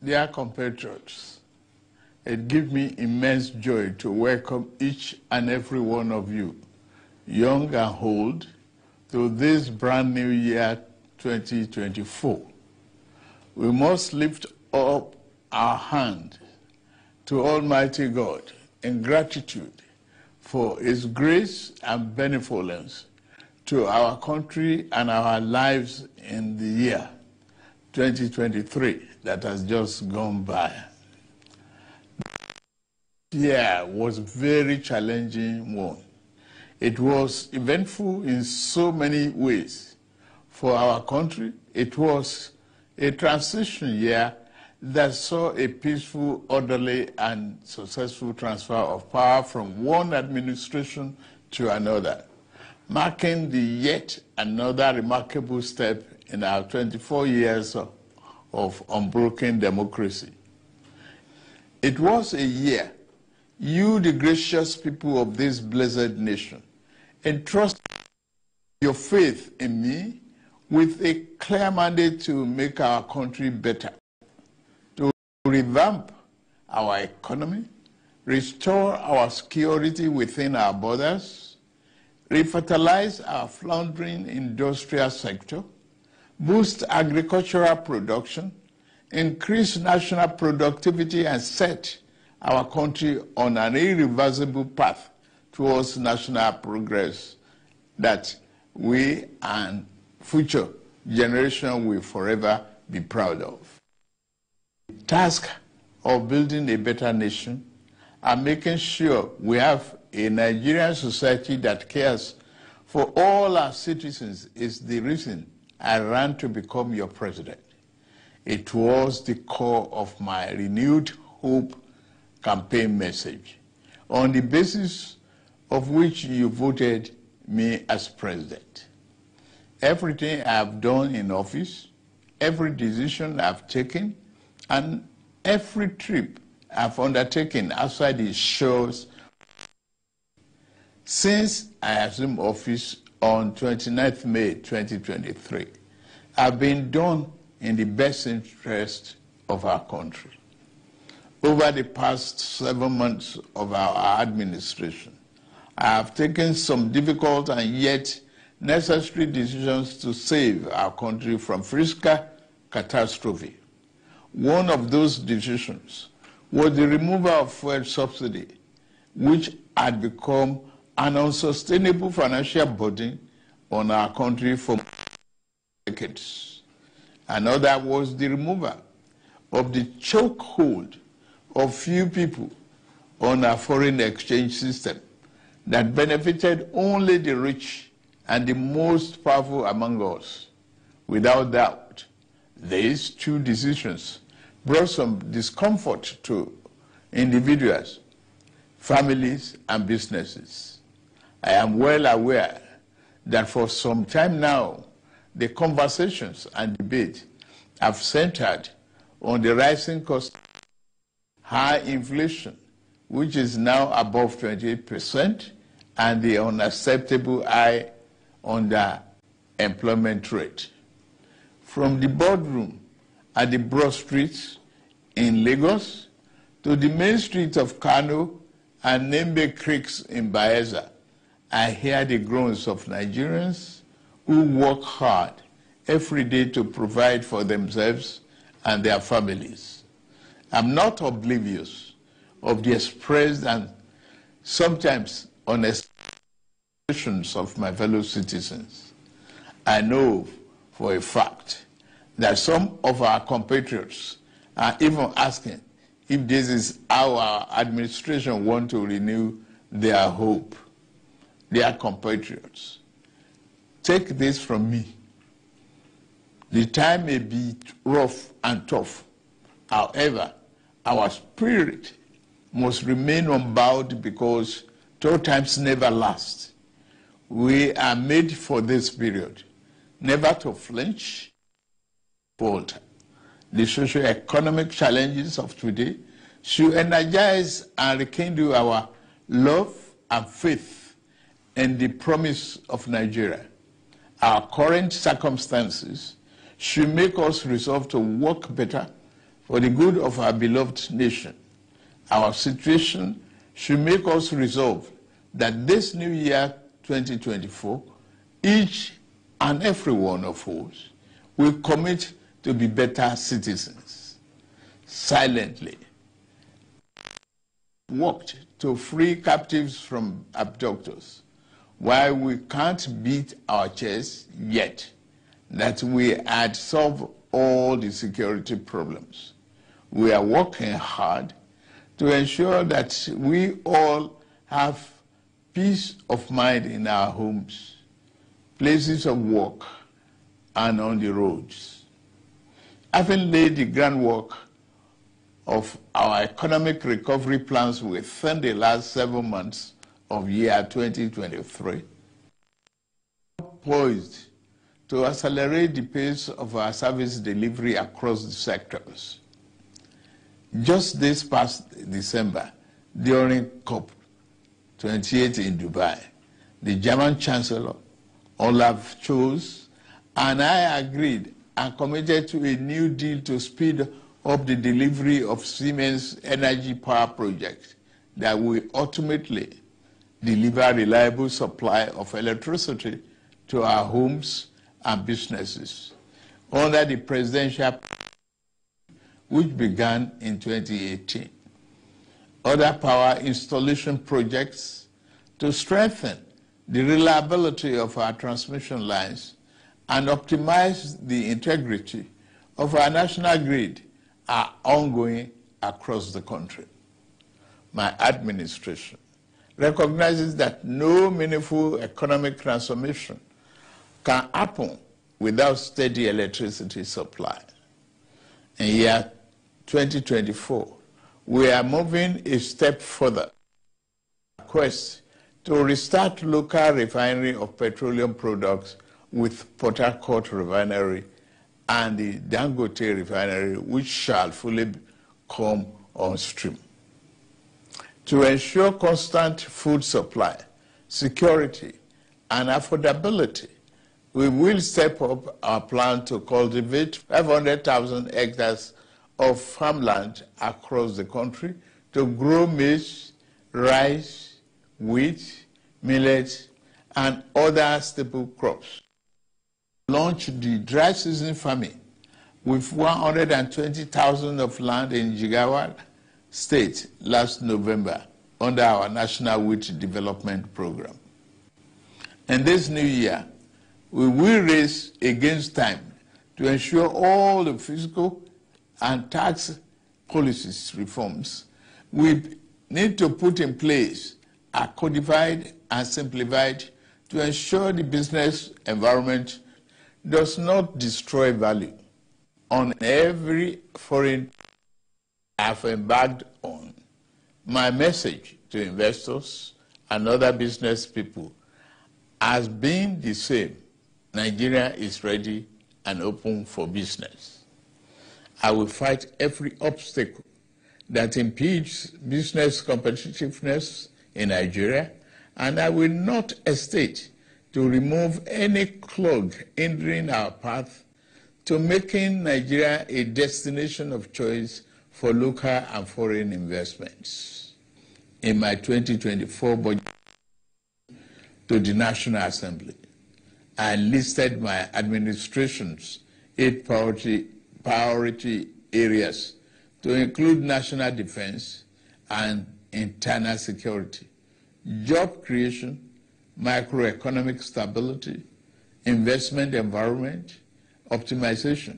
Dear compatriots, it gives me immense joy to welcome each and every one of you, young and old, to this brand new year 2024. We must lift up our hand to Almighty God in gratitude for His grace and benevolence to our country and our lives in the year 2023 that has just gone by. The year was a very challenging one. It was eventful in so many ways. For our country, it was a transition year that saw a peaceful, orderly, and successful transfer of power from one administration to another, marking the yet another remarkable step in our 24 years of unbroken democracy. It was a year you, the gracious people of this blessed nation, entrust your faith in me with a clear mandate to make our country better, to revamp our economy, restore our security within our borders, revitalize our floundering industrial sector, boost agricultural production, increase national productivity, and set our country on an irreversible path towards national progress that we and future generations will forever be proud of. The task of building a better nation and making sure we have a Nigerian society that cares for all our citizens is the reason I ran to become your president. It was the core of my renewed hope campaign message, on the basis of which you voted me as president. Everything I have done in office, every decision I've taken, and every trip I've undertaken outside the shores since I assumed office on 29th May 2023, have been done in the best interest of our country. Over the past 7 months of our administration, I have taken some difficult and yet necessary decisions to save our country from fiscal catastrophe. One of those decisions was the removal of fuel subsidy, which had become an unsustainable financial burden on our country for decades. Another was the removal of the chokehold of few people on our foreign exchange system that benefited only the rich and the most powerful among us. Without doubt, these two decisions brought some discomfort to individuals, families, and businesses. I am well aware that for some time now, the conversations and debate have centered on the rising cost, high inflation, which is now above 28%, and the unacceptable high underemployment rate. From the boardroom at the broad streets in Lagos to the main streets of Kano and Nembe Creeks in Bayelsa, I hear the groans of Nigerians who work hard every day to provide for themselves and their families. I'm not oblivious of the expressed and sometimes honest expectations of my fellow citizens. I know for a fact that some of our compatriots are even asking if this is how our administration wants to renew their hope. Dear compatriots, take this from me. The time may be rough and tough. However, our spirit must remain unbowed because tough times never last. We are made for this period, never to flinch, falter. The socio-economic challenges of today should energize and rekindle our love and faith in the promise of Nigeria. Our current circumstances should make us resolve to work better, for the good of our beloved nation. Our situation should make us resolve that this new year 2024, each and every one of us will commit to be better citizens. Silently worked to free captives from abductors, while we can't beat our chests yet that we had solved all the security problems. We are working hard to ensure that we all have peace of mind in our homes, places of work, and on the roads. Having laid the groundwork of our economic recovery plans within the last 7 months of year 2023, poised to accelerate the pace of our service delivery across the sectors. Just this past December, during COP28 in Dubai, the German Chancellor, Olaf Scholz, and I agreed and committed to a new deal to speed up the delivery of Siemens energy power project that will ultimately deliver reliable supply of electricity to our homes and businesses under the presidential, which began in 2018. Other power installation projects to strengthen the reliability of our transmission lines and optimize the integrity of our national grid are ongoing across the country. My administration recognizes that no meaningful economic transformation can happen without steady electricity supply. In year 2024, we are moving a step further. Quest to restart local refinery of petroleum products with Port Harcourt Refinery and the Dangote Refinery, which shall fully come on stream. To ensure constant food supply, security, and affordability, we will step up our plan to cultivate 500,000 hectares of farmland across the country to grow maize, rice, wheat, millet, and other staple crops. Launch the dry season farming with 120,000 of land in Jigawa State last November under our National Wheat Development Program. In this new year, we will race against time to ensure all the fiscal and tax policies reforms we need to put in place are codified and simplified to ensure the business environment does not destroy value on every foreign I have embarked on. My message to investors and other business people has been the same. Nigeria is ready and open for business. I will fight every obstacle that impedes business competitiveness in Nigeria, and I will not hesitate to remove any clog hindering our path to making Nigeria a destination of choice for local and foreign investments. In my 2024 budget to the National Assembly, I listed my administration's 8 priority areas to include national defense and internal security, job creation, macroeconomic stability, investment environment, optimization,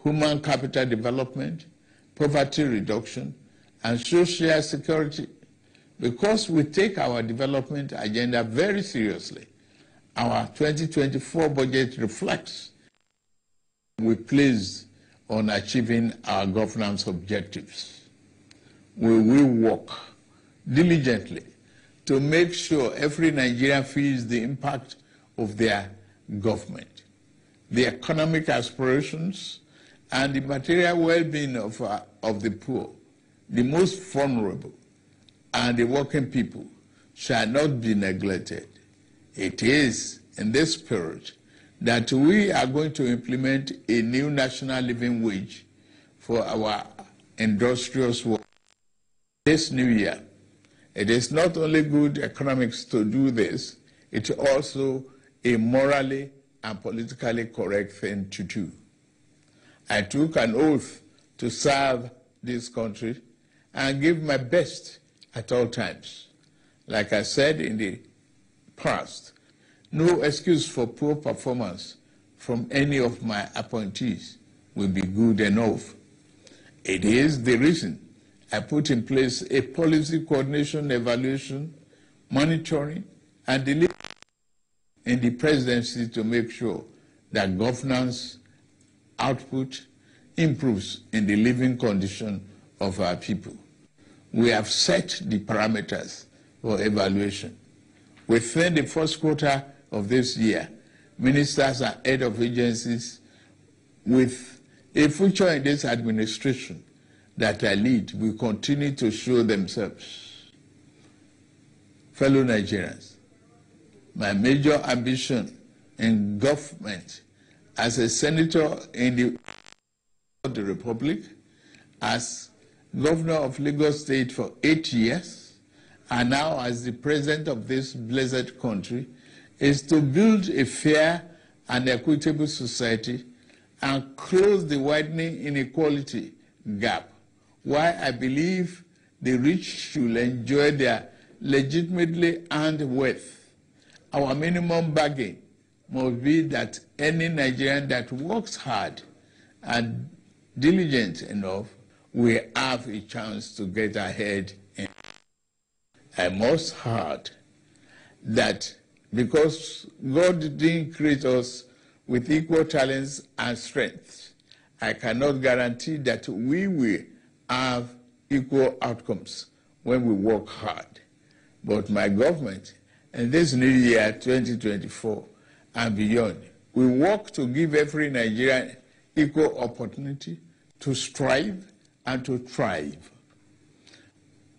human capital development, poverty reduction, and social security. Because we take our development agenda very seriously, our 2024 budget reflects we place on achieving our governance objectives. We will work diligently to make sure every Nigerian feels the impact of their government, the economic aspirations, and the material well-being of the poor, the most vulnerable, and the working people shall not be neglected. It is in this spirit that we are going to implement a new national living wage for our industrious work. This new year, it is not only good economics to do this, it's also a morally and politically correct thing to do. I took an oath to serve this country and give my best at all times. Like I said in the past, no excuse for poor performance from any of my appointees will be good enough. It is the reason I put in place a policy coordination, evaluation, monitoring, and delivery in the presidency to make sure that governance output improves in the living condition of our people. We have set the parameters for evaluation. Within the first quarter of this year, ministers and head of agencies with a future in this administration that I lead will continue to show themselves. Fellow Nigerians, my major ambition in government as a senator in the Republic, as governor of Lagos State for 8 years, and now as the president of this blessed country, is to build a fair and equitable society and close the widening inequality gap, while I believe the rich should enjoy their legitimately earned wealth. Our minimum bargain must be that any Nigerian that works hard and diligent enough will have a chance to get ahead. I must add that because God didn't create us with equal talents and strengths, I cannot guarantee that we will have equal outcomes when we work hard. But my government, in this new year, 2024 and beyond, we work to give every Nigerian equal opportunity to strive and to thrive.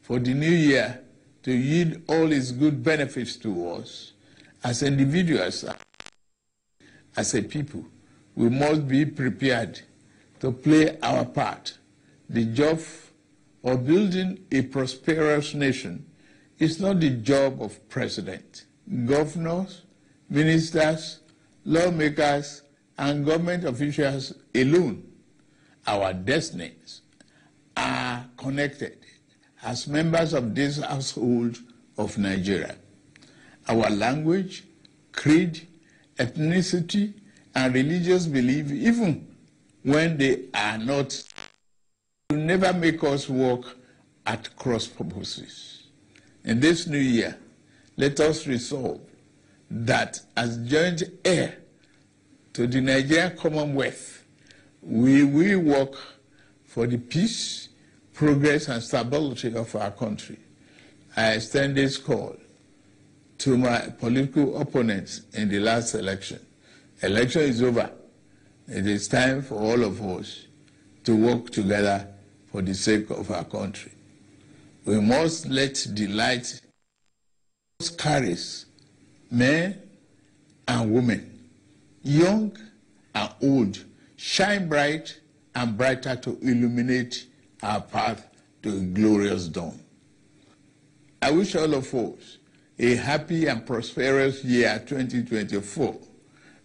For the new year to yield all its good benefits to us, as individuals, as a people, we must be prepared to play our part. The job of building a prosperous nation is not the job of president, governors, ministers, lawmakers, and government officials alone. Our destinies are connected as members of this household of Nigeria. Our language, creed, ethnicity, and religious belief, even when they are not, will never make us work at cross purposes. In this new year, let us resolve that as joint heir to the Nigerian Commonwealth, we will work for the peace, progress, and stability of our country. I extend this call to my political opponents in the last election. Election is over. It is time for all of us to work together for the sake of our country. We must let the light carry men and women, young and old, shine bright and brighter to illuminate our path to a glorious dawn. I wish all of us a happy and prosperous year 2024.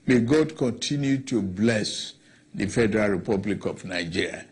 May God continue to bless the Federal Republic of Nigeria.